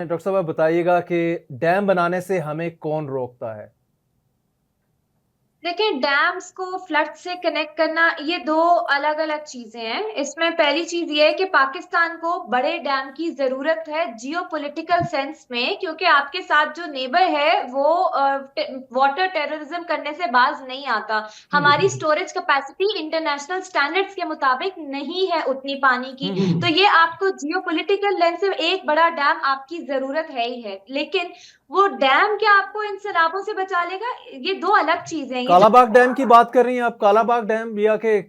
Doctor साहब आप बताइएगा कि डैम बनाने से हमें कौन रोकता है? देखिए, डैम्स को फ्लड से कनेक्ट करना ये दो अलग अलग चीजें हैं। इसमें पहली चीज ये है कि पाकिस्तान को बड़े डैम की जरूरत है जियोपॉलिटिकल सेंस में, क्योंकि आपके साथ जो नेबर है वो वाटर टेररिज्म करने से बाज नहीं आता। हमारी स्टोरेज कैपेसिटी इंटरनेशनल स्टैंडर्ड्स के मुताबिक नहीं है उतनी पानी की। तो ये आपको जियोपॉलिटिकल लेंस से एक बड़ा डैम आपकी जरूरत है ही है, लेकिन वो डैम क्या आपको इन सैलाबों से बचा लेगा? ये दो अलग चीजें हैं। ये जो कालाबाग डैम की बात कर रही हैं आप? कालाबाग डैम या के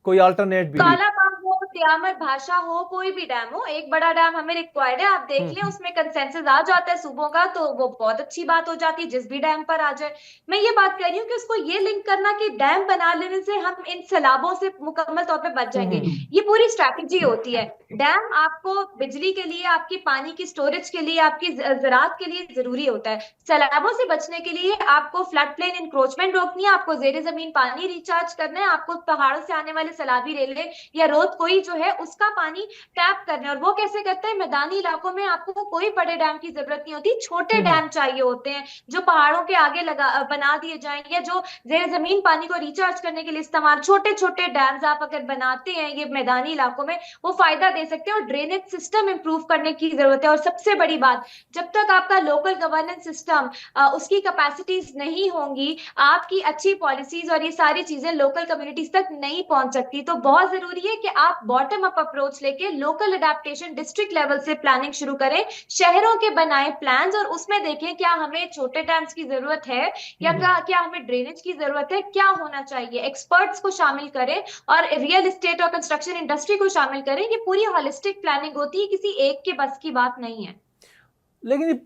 कोई अल्टरनेट भी? काला बाग हो, त्यामर भाषा हो, कोई भी डैम हो, एक बड़ा डैम हमें रिक्वायर्ड है। आप देख लें, उसमें कंसेंसस आ जाता है सूबों का, तो वो बहुत अच्छी बात हो जाती है जिस भी डैम पर आ जाए। मैं ये बात कर रही हूँ कि उसको ये लिंक करना कि डैम बना लेने से हम इन सैलाबों से मुकम्मल तौर पे बच जाएंगे, ये पूरी स्ट्रैटेजी होती है। डैम आपको बिजली के लिए, आपकी पानी की स्टोरेज के लिए, आपकी ज़राअत के लिए जरूरी होता है। सैलाबों से बचने के लिए आपको फ्लड प्लेन इंक्रोचमेंट रोकनी है, आपको जेर जमीन पानी रिचार्ज करना है, आपको पहाड़ों से आने वाले सैलाबी रेले या रोज कोई जो है उसका पानी टैप करना है। और वो कैसे करते हैं? मैदानी इलाकों में आपको कोई बड़े डैम की जरूरत नहीं होती, छोटे डैम चाहिए होते हैं जो पहाड़ों के आगे लगा बना दिए जाएं, या जो जेर जमीन पानी को रिचार्ज करने के लिए इस्तेमाल। छोटे छोटे डैम्स आप अगर बनाते हैं ये मैदानी इलाकों में, वो फायदा दे सकते हैं। और ड्रेनेज सिस्टम इंप्रूव करने की जरूरत है। और सबसे बड़ी बात, जब तक आपका लोकल गवर्नेंस सिस्टम उसकी कैपेसिटीज नहीं होंगी, आपकी अच्छी पॉलिसीज और ये सारी चीजें लोकल कम्युनिटीज तक नहीं पहुंच सकती। तो बहुत जरूरी है कि आप बॉटम अप अप्रोच लेके लोकल अडेप्टेशन डिस्ट्रिक्ट लेवल से प्लानिंग शुरू करें। शहरों के बनाए प्लान्स और उसमें देखें क्या हमें छोटे डैम्स की जरूरत है या क्या हमें ड्रेनेज की जरूरत है, क्या होना चाहिए। एक्सपर्ट्स को शामिल करें और रियल एस्टेट और कंस्ट्रक्शन इंडस्ट्री को शामिल करें। ये पूरी होलिस्टिक प्लानिंग होती है, किसी एक के बस की बात नहीं है। लेकिन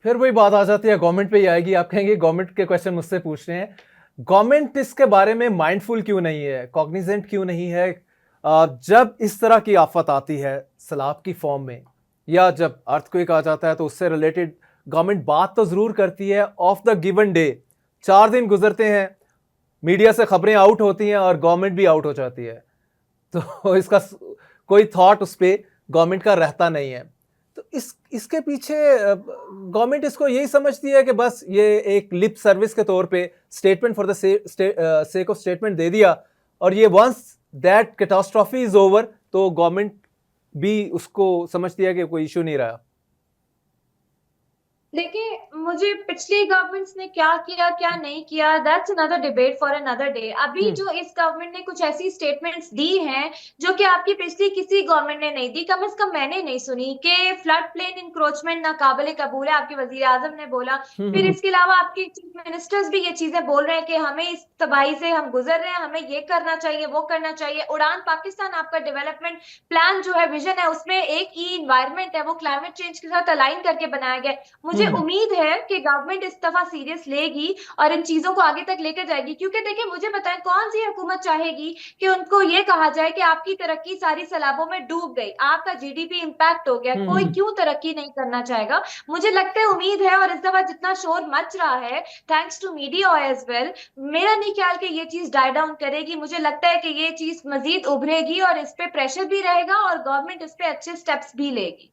फिर वही बात आ जाती है, गवर्नमेंट पे ही आएगी। आप कहेंगे गवर्नमेंट के क्वेश्चन मुझसे पूछ रहे हैं, गवर्नमेंट इसके बारे में माइंडफुल क्यों नहीं है, कॉग्निजेंट क्यों नहीं है? जब इस तरह की आफत आती है सैलाब की फॉर्म में, या जब अर्थक्वेक आ जाता है, तो उससे रिलेटेड गवर्नमेंट बात तो जरूर करती है ऑफ द गिवन डे। 4 दिन गुजरते हैं, मीडिया से खबरें आउट होती हैं और गवर्नमेंट भी आउट हो जाती है। तो इसका कोई थॉट उस पर गवर्नमेंट का रहता नहीं है। तो इसके पीछे गवर्नमेंट इसको यही समझती है कि बस ये एक लिप सर्विस के तौर पे statement for the sake of statement दे दिया, और ये once that catastrophe is over तो गवर्नमेंट भी उसको समझती है कि कोई इशू नहीं रहा। देखिए, मुझे पिछली गवर्नमेंट्स ने क्या किया क्या नहीं किया, that's another debate for another day. अभी हम्म। जो इस गवर्नमेंट ने कुछ ऐसी स्टेटमेंट्स दी हैं जो कि आपकी पिछली किसी गवर्नमेंट ने नहीं दी, कम से कम मैंने नहीं सुनी। कि फ्लड प्लेन इंक्रोचमेंट नाकाबिले कबूल है, आपके वजीर आजम ने बोला। फिर हम्म। इसके अलावा आपके चीफ मिनिस्टर्स भी ये चीजें बोल रहे हैं कि हमें इस तबाही से हम गुजर रहे हैं, हमें ये करना चाहिए, वो करना चाहिए। उड़ान पाकिस्तान आपका डेवलपमेंट प्लान जो है, विजन है, उसमें एक ई इन्वायरमेंट है, वो क्लाइमेट चेंज के साथ अलाइन करके बनाया गया है। मुझे हम्म। उम्मीद है कि गवर्नमेंट इस दफा सीरियस लेगी और इन चीजों को आगे तक लेकर जाएगी। क्योंकि देखिए, मुझे बताएं, कौन सी हुकूमत चाहेगी कि उनको ये कहा जाए कि आपकी तरक्की सारी सैलाबों में डूब गई, आपका जीडीपी इंपैक्ट हो गया? कोई हम्म। क्यों तरक्की नहीं करना चाहेगा? मुझे लगता है, उम्मीद है, और इस दफा जितना शोर मच रहा है thanks to media as well, मेरा नहीं ख्याल कि ये चीज डाई डाउन करेगी। मुझे लगता है कि ये चीज मजीद उभरेगी और इस पे प्रेशर भी रहेगा और गवर्नमेंट इस पे अच्छे स्टेप्स भी लेगी।